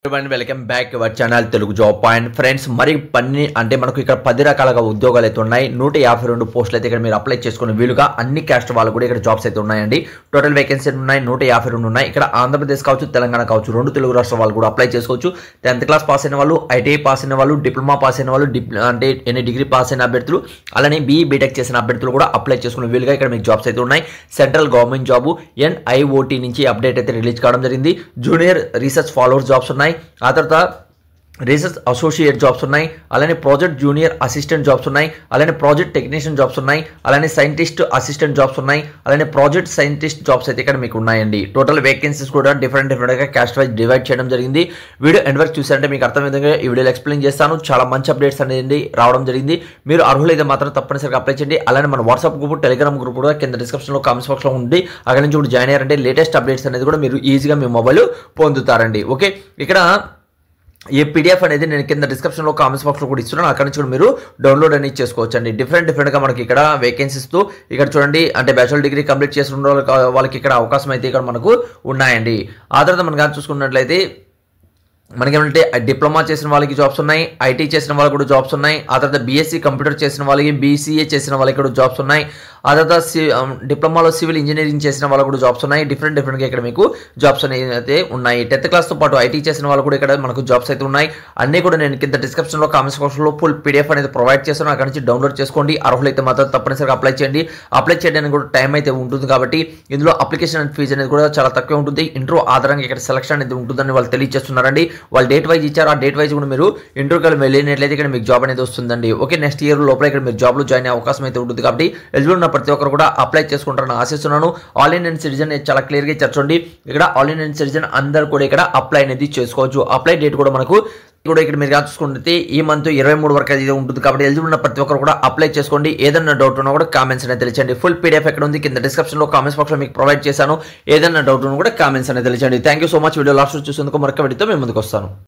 Welcome back our channel Telugu job point friends. మరి పన్ని అంటే మనకు ఇక్కడ 10 రకాలుగా ఉద్యోగాలు అయితే ఉన్నాయి. 152 పోస్టులు అయితే ఇక్కడ మీరు అప్లై చేసుకునే వీలుగా అన్ని క్యాస్ట్ వాళ్ళు కూడా ఇక్కడ జాబ్స్ అయితే ఉన్నాయండి. టోటల్ వేకెన్సీ ఉన్నాయి 152 ఉన్నాయి. ఇక్కడ ఆంధ్రప్రదేశ్ కావచ్చు, తెలంగాణ కావచ్చు, రెండు తెలుగు రాష్ట్రాల వాళ్ళు కూడా అప్లై చేసుకోవచ్చు. 10th క్లాస్ పాస్ అయిన వాళ్ళు, ఐటీఐ పాస్ అయిన వాళ్ళు, డిప్లొమా పాస్ అయిన వాళ్ళు, అంటే ఎన్ని డిగ్రీ పాస్ అయిన అభ్యర్థులు, అలానే బీఈ బీటెక్ చేసిన అభ్యర్థులు కూడా అప్లై చేసుకునే వీలుగా ఇక్కడ మీకు జాబ్స్ అయితే ఉన్నాయి. సెంట్రల్ గవర్నమెంట్ జాబ్ NIOT నుంచి అప్డేట్ అయితే రిలీజ్ కావడం జరిగింది. జూనియర్ రీసెర్చ్ ఫాలోవర్ జాబ్స్ ఉన్నాయి. ఆ తర్వాత రీసెర్చ్ అసోసియేట్ జాబ్స్ ఉన్నాయి. అలానే ప్రాజెక్ట్ జూనియర్ అసిస్టెంట్ జాబ్స్ ఉన్నాయి. అలానే ప్రాజెక్ట్ టెక్నీషియన్ జాబ్స్ ఉన్నాయి. అలానే సైంటిస్ట్ అసిస్టెంట్ జాబ్స్ ఉన్నాయి. అలానే ప్రాజెక్ట్ సైంటిస్ట్ జాబ్స్ అయితే ఇక్కడ మీకు ఉన్నాయండి. టోటల్ వేకెన్సీస్ కూడా డిఫరెంట్గా క్యాస్ట్ వైజ్ డివైడ్ చేయడం జరిగింది. వీడియో ఎండ్ వరకు చూసారంటే మీకు అర్థం విధంగా ఈ వీడియోలో ఎక్స్ప్లెయిన్ చేస్తాను. చాలా మంచి అప్డేట్స్ అనేది రావడం జరిగింది. మీరు అర్హులైతే మాత్రం తప్పనిసరిగా అప్లై చేయండి. అలానే మన వాట్సాప్ గ్రూప్, టెలిగ్రామ్ గ్రూప్ కూడా కింద డిస్క్రిప్షన్లో కామెంట్స్ బాక్స్లో ఉంది. అక్కడ నుంచి కూడా జాయిన్ అయ్యారంటే లేటెస్ట్ అప్డేట్స్ అనేది కూడా మీరు ఈజీగా మీ మొబైల్ పొందుతారండి. ఓకే, ఇక్కడ ఈ పీడిఎఫ్ అనేది నేను కింద డిస్క్రిప్షన్లో కామెంట్స్ బాక్స్లో కూడా ఇస్తున్నాను. అక్కడ నుంచి కూడా మీరు డౌన్లోడ్ అనేది చేసుకోవచ్చు అండి. డిఫరెంట్గా మనకి ఇక్కడ వేకెన్సీస్తో ఇక్కడ చూడండి, అంటే బ్యాచులర్ డిగ్రీ కంప్లీట్ చేసిన వాళ్ళకి ఇక్కడ అవకాశం అయితే ఇక్కడ మనకు ఉన్నాయండి. ఆ తర్వాత మనం కానీ చూసుకున్నట్లయితే మనకేమంటే డిప్లొమా చేసిన వాళ్ళకి జాబ్స్ ఉన్నాయి, ఐటీ చేసిన వాళ్ళకి కూడా జాబ్స్ ఉన్నాయి. ఆ తర్వాత బీఎస్సీ కంప్యూటర్ చేసిన వాళ్ళకి, BCA చేసిన వాళ్ళకి కూడా జాబ్స్ ఉన్నాయి. ఆ తర్వాత డిప్లొమాలో సివిల్ ఇంజనీరింగ్ చేసిన వాళ్ళకి కూడా జాబ్స్ ఉన్నాయి. డిఫరెంట్గా ఇక్కడ మీకు జాబ్స్ అనేవి అయితే ఉన్నాయి. 10th క్లాస్తో పాటు ఐటీ చేసిన వాళ్ళు కూడా ఇక్కడ మనకు జాబ్స్ అయితే ఉన్నాయి. అన్నీ కూడా నేను కింద డిస్క్రిప్షన్లో కామెంట్స్ బాక్స్లో ఫుల్ పీడిఎఫ్ అనేది ప్రొవైడ్ చేస్తాను. అక్కడ నుంచి డౌన్లోడ్ చేసుకోండి. అర్హులైతే మాత్రం తప్పనిసరిగా అప్లై చేయండి. అప్లై చేయడానికి కూడా టైం అయితే ఉంటుంది కాబట్టి ఇందులో అప్లికేషన్ ఫీజు అనేది కూడా చాలా తక్కువ ఉంటుంది. ఇంటర్వ్యూ ఆధారంగా ఇక్కడ సెలక్షన్ అనేది ఉంటుందని వాళ్ళు తెలియజేస్తున్నారండి. వాళ్ళు డేట్ వైజ్ ఇచ్చారు. ఆ డేట్ వైజ్ కూడా మీరు ఇంటర్వ్యూకి వెళ్ళినట్లయితే ఇక్కడ మీకు జాబ్ అనేది వస్తుందండి. ఓకే, నెక్స్ట్ ఇయర్ లోపల ఇక్కడ మీరు జాబ్లో జాయిన్ అయ్యే అవకాశం అయితే ఉంటుంది కాబట్టి ఎలిజిబుల్ ఉన్న ప్రతి ఒక్కరు కూడా అప్లై చేసుకుంటారని ఆశిస్తున్నాను. ఆల్ ఇండియన్ సిటిజన్ చాలా క్లియర్గా ఇచ్చండి. ఇక్కడ ఆల్ ఇండియన్ సిటిజన్ అందరూ కూడా ఇక్కడ అప్లై అనేది చేసుకోవచ్చు. అప్లై డేట్ కూడా మనకు కూడా ఇక్కడ మీరు చూసుకుంటే ఈ మంత్ 23 వరకు అయితే ఉంటుంది కాబట్టి ఎలిజిబుల్ ఉన్న ప్రతి ఒక్కరు కూడా అప్లై చేసుకోండి. ఏదైనా డౌట్ ఉన్నా కూడా కామెంట్స్ అనేది తెలియచండి. ఫుల్ పీడిఎఫ్ ఎక్కడ ఉంది కింద డిస్క్రిప్షన్లో కామెంట్స్ బాక్స్లో మీకు ప్రొవైడ్ చేశాను. ఏదైనా డౌట్ ఉన్నా కూడా కామెంట్స్ అనేది తెలియచండి. Thank you so much. Video last చూసేందుకు మరొక వీడియోతో మేము ముందుకు వస్తాను.